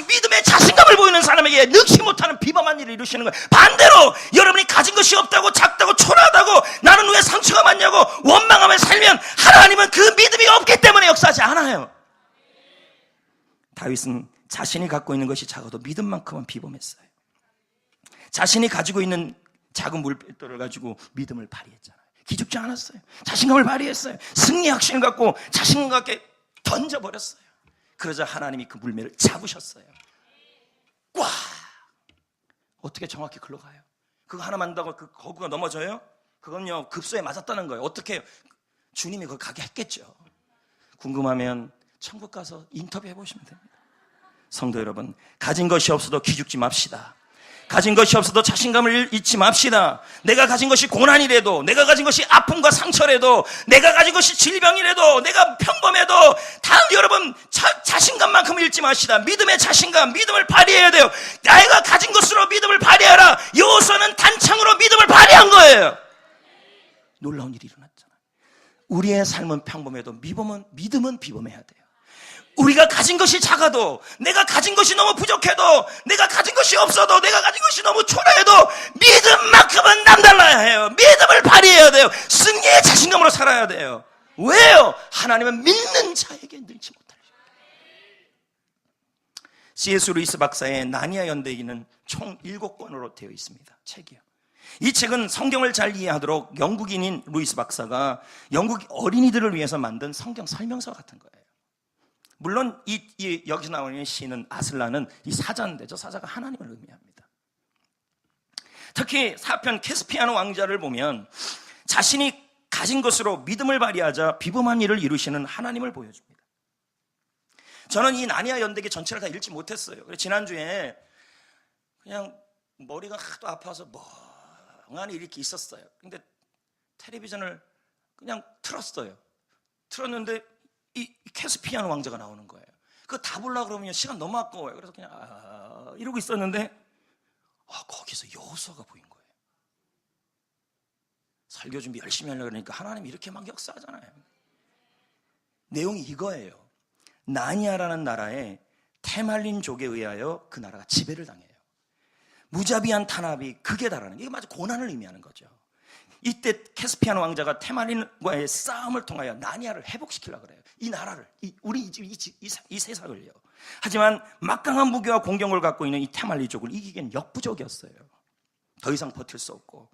믿음의 자신감을 보이는 사람에게 능치 못하는 비범한 일을 이루시는 거예요. 반대로 여러분이 가진 것이 없다고, 작다고, 초라하다고, 나는 왜 상처가 많냐고 원망하며 살면 하나님은 그 믿음이 없기 때문에 역사하지 않아요. 다윗은 자신이 갖고 있는 것이 작아도 믿음만큼은 비범했어요. 자신이 가지고 있는 작은 물맷돌을 가지고 믿음을 발휘했잖아요. 기죽지 않았어요. 자신감을 발휘했어요. 승리 확신을 갖고 자신감 갖게 던져버렸어요. 그러자 하나님이 그 물매를 잡으셨어요. 꽉! 어떻게 정확히 글로 가요? 그거 하나 만다고 그 거구가 넘어져요? 그건요, 급소에 맞았다는 거예요. 어떻게? 주님이 그거 가게 했겠죠. 궁금하면 천국 가서 인터뷰 해보시면 됩니다. 성도 여러분, 가진 것이 없어도 기죽지 맙시다. 가진 것이 없어도 자신감을 잃지 맙시다. 내가 가진 것이 고난이라도, 내가 가진 것이 아픔과 상처라도, 내가 가진 것이 질병이라도, 내가 평범해도 다 여러분 자신감만큼 잃지 마시다. 믿음의 자신감, 믿음을 발휘해야 돼요. 내가 가진 것으로 믿음을 발휘하라. 여호수아는 단창으로 믿음을 발휘한 거예요. 놀라운 일이 일어났잖아요. 우리의 삶은 평범해도 믿음은 비범해야 돼요. 우리가 가진 것이 작아도, 내가 가진 것이 너무 부족해도, 내가 가진 것이 없어도, 내가 가진 것이 너무 초라해도 믿음만큼은 남달라야 해요. 믿음을 발휘해야 돼요. 승리의 자신감으로 살아야 돼요. 왜요? 하나님은 믿는 자에게 능치 못할 줄. C.S. 루이스 박사의 나니아 연대기는 총 7권으로 되어 있습니다. 책이요. 이 책은 성경을 잘 이해하도록 영국인인 루이스 박사가 영국 어린이들을 위해서 만든 성경 설명서 같은 거예요. 물론 여기서 나오는 시는 아슬라는 이 사자인데, 저 사자가 하나님을 의미합니다. 특히 사편 캐스피안 왕자를 보면 자신이 가진 것으로 믿음을 발휘하자 비범한 일을 이루시는 하나님을 보여줍니다. 저는 이 나니아 연대기 전체를 다 읽지 못했어요. 그래서 지난주에 그냥 머리가 하도 아파서 멍하니 이렇게 있었어요. 근데 텔레비전을 그냥 틀었어요. 틀었는데 이 캐스피안 왕자가 나오는 거예요. 그거 다 보려고 그러면 시간 너무 아까워요. 그래서 그냥 이러고 있었는데 거기서 여호수아가 보인 거예요. 설교 준비 열심히 하려고 그러니까 하나님이 이렇게 막 역사하잖아요. 내용이 이거예요. 나니아라는 나라의 테말린족에 의하여 그 나라가 지배를 당해요. 무자비한 탄압이 극에 달하는, 이게 마치 고난을 의미하는 거죠. 이때 캐스피안 왕자가 테말린과의 싸움을 통하여 나니아를 회복시키려고 그래요. 이 나라를, 우리 이 세상을요. 하지만 막강한 무기와 공격을 갖고 있는 이 테말리족을 이기기엔 역부족이었어요. 더 이상 버틸 수 없고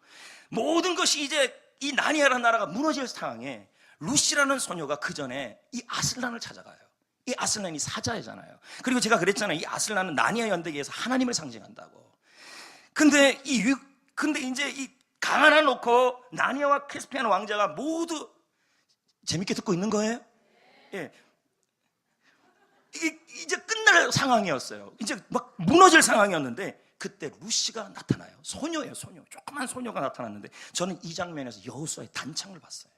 모든 것이 이제 이 나니아라는 나라가 무너질 상황에 루시라는 소녀가 그 전에 이 아슬란을 찾아가요. 이 아슬란이 사자잖아요. 그리고 제가 그랬잖아요. 이 아슬란은 나니아 연대기에서 하나님을 상징한다고. 근데 이제 이 강하나 놓고 나니아와 캐스피안 왕자가 모두 재밌게 듣고 있는 거예요? 예. 이제 끝날 상황이었어요. 이제 막 무너질 상황이었는데 그때 루시가 나타나요. 소녀예요, 소녀. 조그만 소녀가 나타났는데 저는 이 장면에서 여호수아의 단창을 봤어요.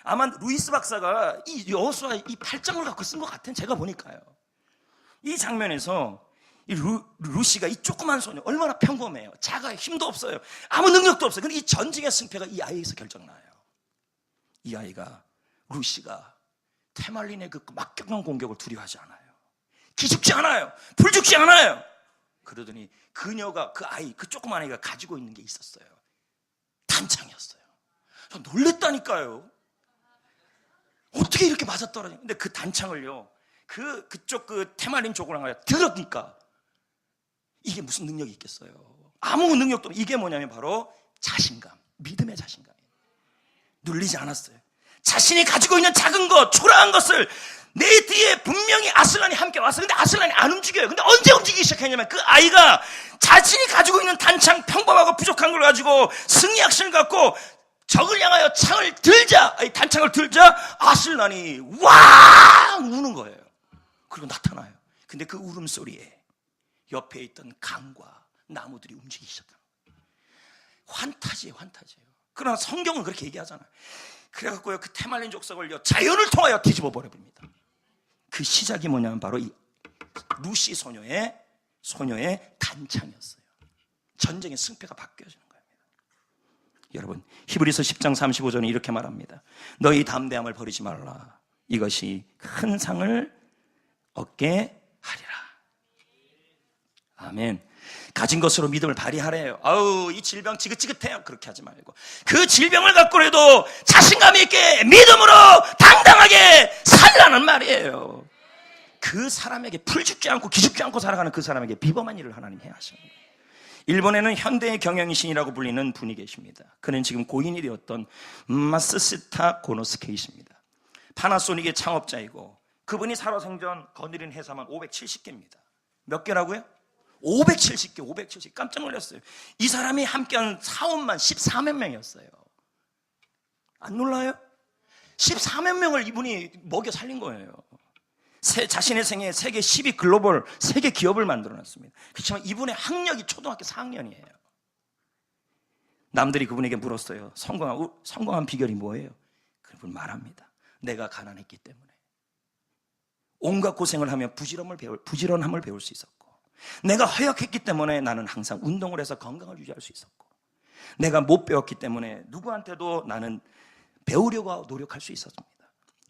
아마 루이스 박사가 이 여호수아의 이 8장을 갖고 쓴 것 같은, 제가 보니까요. 이 장면에서 이 루시가 이 조그만 소녀, 얼마나 평범해요. 작아요. 힘도 없어요. 아무 능력도 없어요. 근데 이 전쟁의 승패가 이 아이에서 결정나요. 이 아이가, 루시가 테말린의 그 막강한 공격을 두려워하지 않아요. 기죽지 않아요. 불죽지 않아요. 그러더니 그녀가, 그 아이, 그 조그만 아이가 가지고 있는 게 있었어요. 단창이었어요. 저 놀랬다니까요. 어떻게 이렇게 맞아떨어지냐. 근데 그 단창을요, 그쪽 그 테말린 쪽으로 들으니까 이게 무슨 능력이 있겠어요. 아무 능력도 없어요. 이게 뭐냐면 바로 자신감, 믿음의 자신감이에요. 눌리지 않았어요. 자신이 가지고 있는 작은 것, 초라한 것을, 내 뒤에 분명히 아슬란이 함께 왔어요. 근데 아슬란이 안 움직여요. 근데 언제 움직이기 시작했냐면 그 아이가 자신이 가지고 있는 단창, 평범하고 부족한 걸 가지고 승리 액션을 갖고 적을 향하여 창을 들자, 단창을 들자, 아슬란이 왕 우는 거예요. 그리고 나타나요. 근데 그 울음소리에 옆에 있던 강과 나무들이 움직이기 시작합니다. 환타지예요, 환타지예요. 그러나 성경은 그렇게 얘기하잖아요. 그래갖고요, 그 테말린 족속을요, 자연을 통하여 뒤집어 버려버립니다. 그 시작이 뭐냐면 바로 이 루시 소녀의 단창이었어요. 전쟁의 승패가 바뀌어지는 겁니다. 여러분, 히브리서 10장 35절은 이렇게 말합니다. 너희 담대함을 버리지 말라. 이것이 큰 상을 얻게 하리라. 아멘. 가진 것으로 믿음을 발휘하래요. 아우, 이 질병 지긋지긋해요. 그렇게 하지 말고 그 질병을 갖고라도 자신감 있게 믿음으로 당당하게 살라는 말이에요. 그 사람에게 풀죽지 않고 기죽지 않고 살아가는 그 사람에게 비범한 일을 하나님이 하시는 거예요. 일본에는 현대의 경영의 신이라고 불리는 분이 계십니다. 그는 지금 고인이 되었던 마스시타 고노스케이십니다. 파나소닉의 창업자이고 그분이 살아생전 거느린 회사만 570개입니다. 몇 개라고요? 570개, 570개. 깜짝 놀랐어요. 이 사람이 함께한 사원만 14만 명이었어요. 안 놀라요? 14만 명을 이분이 먹여 살린 거예요. 자신의 생애에 세계 10위 글로벌 세계 기업을 만들어놨습니다. 그렇지만 이분의 학력이 초등학교 4학년이에요. 남들이 그분에게 물었어요. 성공한 비결이 뭐예요? 그분 말합니다. 내가 가난했기 때문에 온갖 고생을 하며 부지런함을 배울 수 있었고, 내가 허약했기 때문에 나는 항상 운동을 해서 건강을 유지할 수 있었고, 내가 못 배웠기 때문에 누구한테도 나는 배우려고 노력할 수 있었습니다.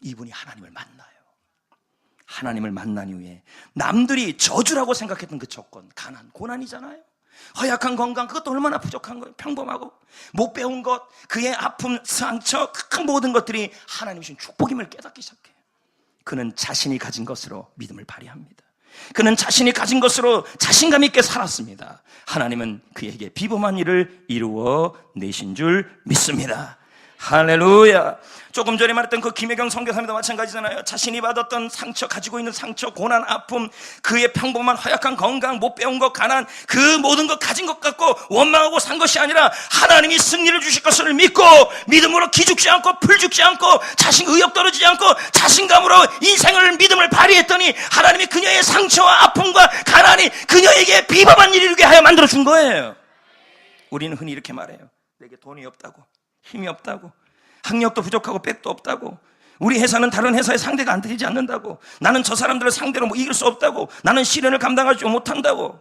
이분이 하나님을 만나요. 하나님을 만난 이후에 남들이 저주라고 생각했던 그 조건, 가난, 고난이잖아요. 허약한 건강, 그것도 얼마나 부족한 거예요. 평범하고 못 배운 것, 그의 아픔, 상처, 그 모든 것들이 하나님 주신 축복임을 깨닫기 시작해요. 그는 자신이 가진 것으로 믿음을 발휘합니다. 그는 자신이 가진 것으로 자신감 있게 살았습니다. 하나님은 그에게 비범한 일을 이루어 내신 줄 믿습니다. 할렐루야. 조금 전에 말했던 그 김혜경 선교사님도 마찬가지잖아요. 자신이 받았던 상처, 가지고 있는 상처, 고난, 아픔, 그의 평범한 허약한 건강, 못 배운 것, 가난, 그 모든 것 가진 것 갖고 원망하고 산 것이 아니라 하나님이 승리를 주실 것을 믿고 믿음으로 기죽지 않고 풀죽지 않고 자신 의욕 떨어지지 않고 자신감으로 인생을 믿음을 발휘했더니 하나님이 그녀의 상처와 아픔과 가난이 그녀에게 비범한 일을 이루게 하여 만들어준 거예요. 우리는 흔히 이렇게 말해요. 내게 돈이 없다고, 힘이 없다고, 학력도 부족하고 백도 없다고, 우리 회사는 다른 회사의 상대가 안 되지 않는다고. 나는 저 사람들을 상대로 뭐 이길 수 없다고. 나는 시련을 감당하지 못한다고.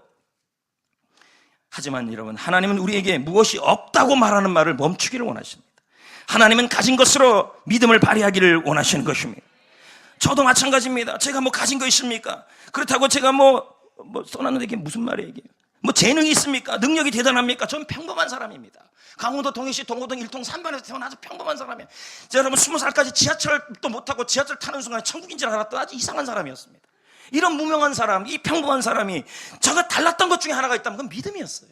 하지만 여러분, 하나님은 우리에게 무엇이 없다고 말하는 말을 멈추기를 원하십니다. 하나님은 가진 것으로 믿음을 발휘하기를 원하시는 것입니다. 저도 마찬가지입니다. 제가 뭐 가진 거 있습니까? 그렇다고 제가 뭐 써놨는데 이게 무슨 말이에요 이게? 뭐 재능이 있습니까? 능력이 대단합니까? 저는 평범한 사람입니다. 강원도 동해시 동호동 1통 3반에서 태어나서 평범한 사람이에요. 자, 여러분 20살까지 지하철도 못타고 지하철 타는 순간에 천국인 줄 알았던 아주 이상한 사람이었습니다. 이런 무명한 사람, 이 평범한 사람이 저가 달랐던 것 중에 하나가 있다면 그건 믿음이었어요.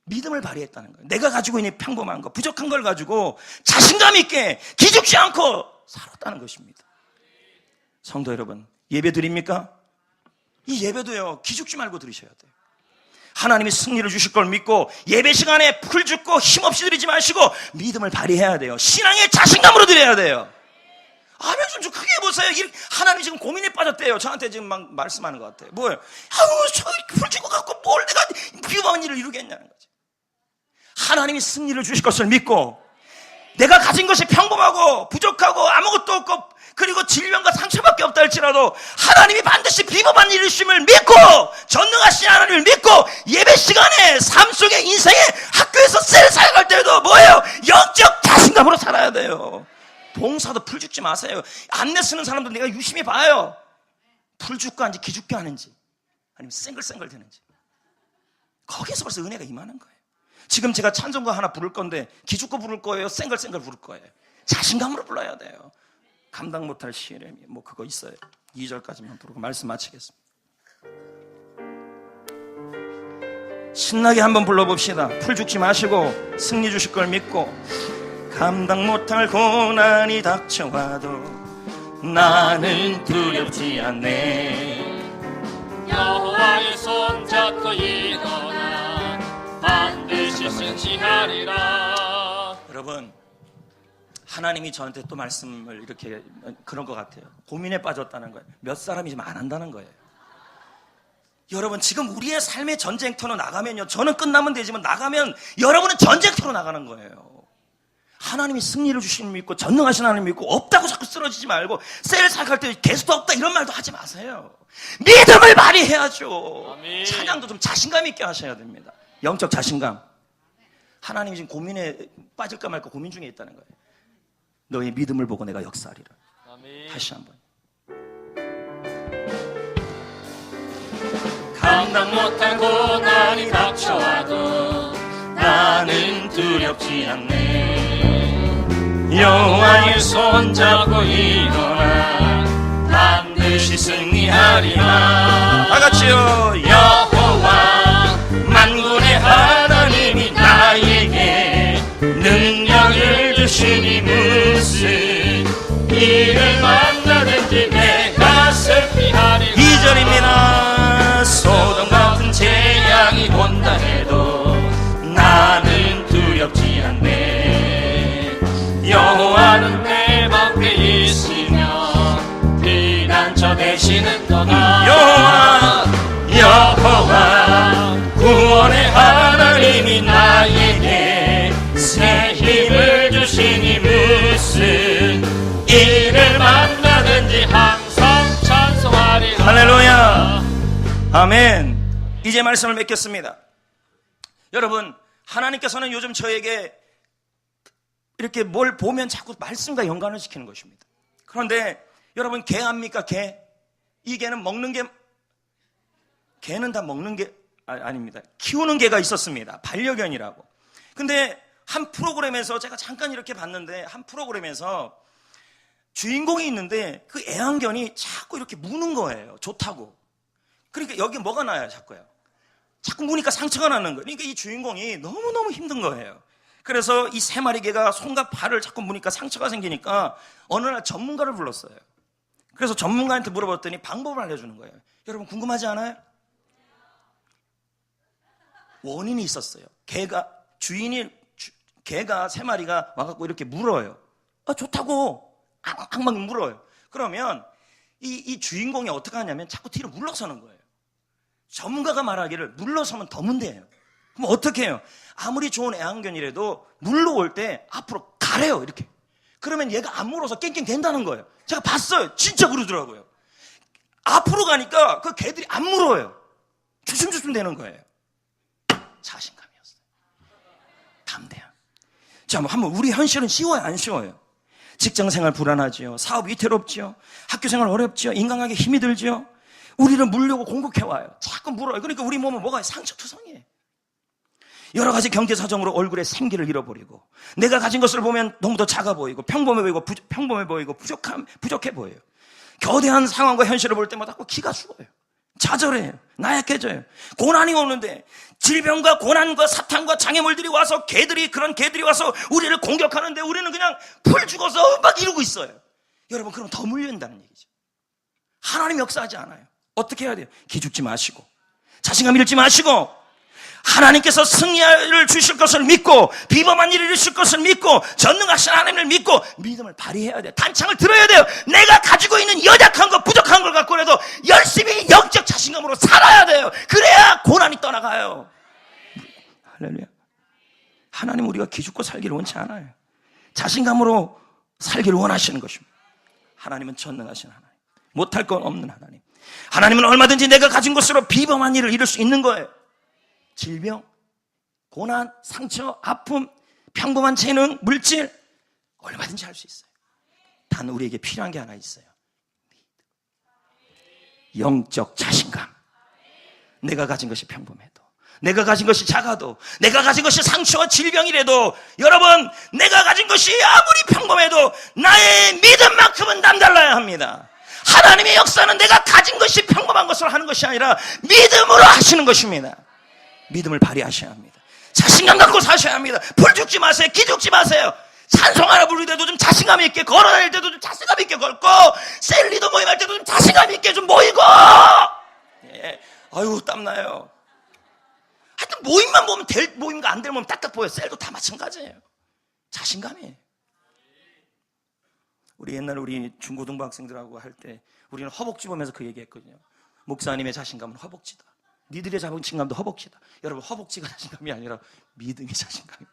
믿음을 발휘했다는 거예요. 내가 가지고 있는 평범한 거, 부족한 걸 가지고 자신감 있게 기죽지 않고 살았다는 것입니다. 성도 여러분, 예배 드립니까? 이 예배도요, 기죽지 말고 들으셔야 돼요. 하나님이 승리를 주실 걸 믿고 예배 시간에 풀 죽고 힘없이 드리지 마시고 믿음을 발휘해야 돼요. 신앙의 자신감으로 드려야 돼요. 아멘 좀 크게 해보세요. 하나님 지금 고민에 빠졌대요. 저한테 지금 막 말씀하는 것 같아요. 뭐예요? 아우 저 풀 죽고 갖고 뭘 내가 비범한 일을 이루겠냐는 거지. 하나님이 승리를 주실 것을 믿고 내가 가진 것이 평범하고 부족하고 아무것도 없고 그리고 질병과 상처밖에 없다 할지라도 하나님이 반드시 비범한 일이심을 믿고 전능하신 하나님을 믿고 예배 시간에 삶 속에 인생에 학교에서 셀 사역할 때도 뭐예요? 영적 자신감으로 살아야 돼요. 봉사도 풀 죽지 마세요. 안내 쓰는 사람도 내가 유심히 봐요. 풀 죽고 하는지 기죽게 하는지 아니면 쌩글쌩글 되는지 거기에서 벌써 은혜가 임하는 거예요. 지금 제가 찬송가 하나 부를 건데 기죽고 부를 거예요? 쌩글쌩글 부를 거예요? 자신감으로 불러야 돼요. 감당 못할 시련이 뭐 그거 있어요. 2절까지만 부르고 말씀 마치겠습니다. 신나게 한번 불러봅시다. 풀 죽지 마시고 승리 주실 걸 믿고 감당 못할 고난이 닥쳐와도 나는 두렵지 않네. 여호와의 손 잡고 일어나 반드시 승리하리라. 여러분, 하나님이 저한테 또 말씀을 이렇게 그런 것 같아요. 고민에 빠졌다는 거예요. 몇 사람이 지금 안 한다는 거예요. 여러분, 지금 우리의 삶의 전쟁터로 나가면요, 저는 끝나면 되지만 나가면 여러분은 전쟁터로 나가는 거예요. 하나님이 승리를 주시는 믿고 전능하신 하나님 믿고 없다고 자꾸 쓰러지지 말고 셀 사역할 때 개수도 없다 이런 말도 하지 마세요. 믿음을 발휘해야죠. 아멘. 찬양도 좀 자신감 있게 하셔야 됩니다. 영적 자신감. 하나님이 지금 고민에 빠질까 말까 고민 중에 있다는 거예요. 너의 믿음을 보고 내가 역사하리라. 아멘. 다시 한번. 감당 못한 고난이 닥쳐와도 나는 두렵지 않네. 여호와의 손 잡고 일어나 반드시 승리하리라. 다 같이요. 여호와 만군의 하나님이 나에게 능력을 주시니 무슨 일을 만나든지 내가 승리하리라. 2절입니다. 소돔 같은 재앙이 온다 해도 나는 두렵지 않네. 여호와는 내 밖에 있으며 피난처 되시는 도다. 여호와 구원의 하나님이 나에게 새 힘을 주시니 무슨 일을 만나든지 항상 찬송하리라. 할렐루야. 아멘. 이제 말씀을 맺겠습니다. 여러분, 하나님께서는 요즘 저에게 이렇게 뭘 보면 자꾸 말씀과 연관을 시키는 것입니다. 그런데 여러분, 개 압니까? 개? 이 개는 먹는 게, 개는 다 먹는 게 아닙니다. 키우는 개가 있었습니다. 반려견이라고. 근데 한 프로그램에서 제가 잠깐 이렇게 봤는데, 한 프로그램에서 주인공이 있는데 그 애완견이 자꾸 이렇게 무는 거예요. 좋다고. 그러니까 여기 뭐가 나요? 자꾸요. 자꾸 무니까 상처가 나는 거예요. 그러니까 이 주인공이 너무너무 힘든 거예요. 그래서 이 세 마리 개가 손과 발을 자꾸 무니까 상처가 생기니까 어느 날 전문가를 불렀어요. 그래서 전문가한테 물어봤더니 방법을 알려주는 거예요. 여러분 궁금하지 않아요? 원인이 있었어요. 개가 세 마리가 와갖고 이렇게 물어요. 아, 좋다고. 막 물어요. 그러면 이 주인공이 어떻게 하냐면 자꾸 뒤로 물러서는 거예요. 전문가가 말하기를 물러서면 더 문제예요. 그럼 어떻게 해요? 아무리 좋은 애완견이라도 물러올 때 앞으로 가래요. 이렇게. 그러면 얘가 안 물어서 깽깽 된다는 거예요. 제가 봤어요. 진짜 그러더라고요. 앞으로 가니까 그 개들이 안 물어요. 주춤주춤 되는 거예요. 자신감이었어요. 담대함. 자, 한번 우리 현실은 쉬워요, 안 쉬워요? 직장생활 불안하지요. 사업 위태롭지요. 학교생활 어렵지요. 인간관계 힘이 들지요. 우리를 물려고 공격해와요. 자꾸 물어요. 그러니까 우리 몸은 뭐가 상처투성이에요. 여러 가지 경제 사정으로 얼굴에 생기를 잃어버리고, 내가 가진 것을 보면 너무도 작아 보이고, 평범해 보이고, 부족해 보여요. 거대한 상황과 현실을 볼 때마다 기가 죽어요. 좌절해요. 나약해져요. 고난이 오는데, 질병과 고난과 사탄과 장애물들이 와서, 그런 개들이 와서 우리를 공격하는데, 우리는 그냥 풀 죽어서 막 이러고 있어요. 여러분, 그럼 더 물린다는 얘기죠. 하나님 역사하지 않아요. 어떻게 해야 돼요? 기죽지 마시고, 자신감 잃지 마시고, 하나님께서 승리를 주실 것을 믿고, 비범한 일을 이루실 것을 믿고, 전능하신 하나님을 믿고 믿음을 발휘해야 돼요. 단창을 들어야 돼요. 내가 가지고 있는 연약한 것, 부족한 걸 갖고라도 열심히 영적 자신감으로 살아야 돼요. 그래야 고난이 떠나가요. 할렐루야. 하나님은 우리가 기죽고 살기를 원치 않아요. 자신감으로 살기를 원하시는 것입니다. 하나님은 전능하신 하나님, 못할 건 없는 하나님. 하나님은 얼마든지 내가 가진 것으로 비범한 일을 이룰 수 있는 거예요. 질병, 고난, 상처, 아픔, 평범한 재능, 물질, 얼마든지 할 수 있어요. 단 우리에게 필요한 게 하나 있어요. 영적 자신감. 내가 가진 것이 평범해도, 내가 가진 것이 작아도, 내가 가진 것이 상처와 질병이라도, 여러분, 내가 가진 것이 아무리 평범해도 나의 믿음만큼은 남달라야 합니다. 하나님의 역사는 내가 가진 것이 평범한 것으로 하는 것이 아니라 믿음으로 하시는 것입니다. 믿음을 발휘하셔야 합니다. 자신감 갖고 사셔야 합니다. 불 죽지 마세요. 기죽지 마세요. 찬송 하나 부를 때도 좀 자신감 있게, 걸어다닐 때도 좀 자신감 있게 걸고, 셀리도 모임할 때도 좀 자신감 있게 좀 모이고. 예. 아유, 땀나요. 하여튼 모임만 보면 될 모임과 안 될 모임 딱딱 보여요. 셀도 다 마찬가지예요. 자신감이에요. 우리 옛날에 우리 중고등부 학생들하고 할 때 우리는 허벅지 보면서 그 얘기했거든요. 목사님의 자신감은 허벅지다. 니들의 자신감도 허벅지다. 여러분, 허벅지가 자신감이 아니라 믿음이 자신감입니다.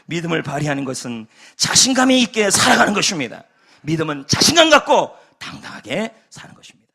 믿음을 발휘하는 것은 자신감이 있게 살아가는 것입니다. 믿음은 자신감 갖고 당당하게 사는 것입니다.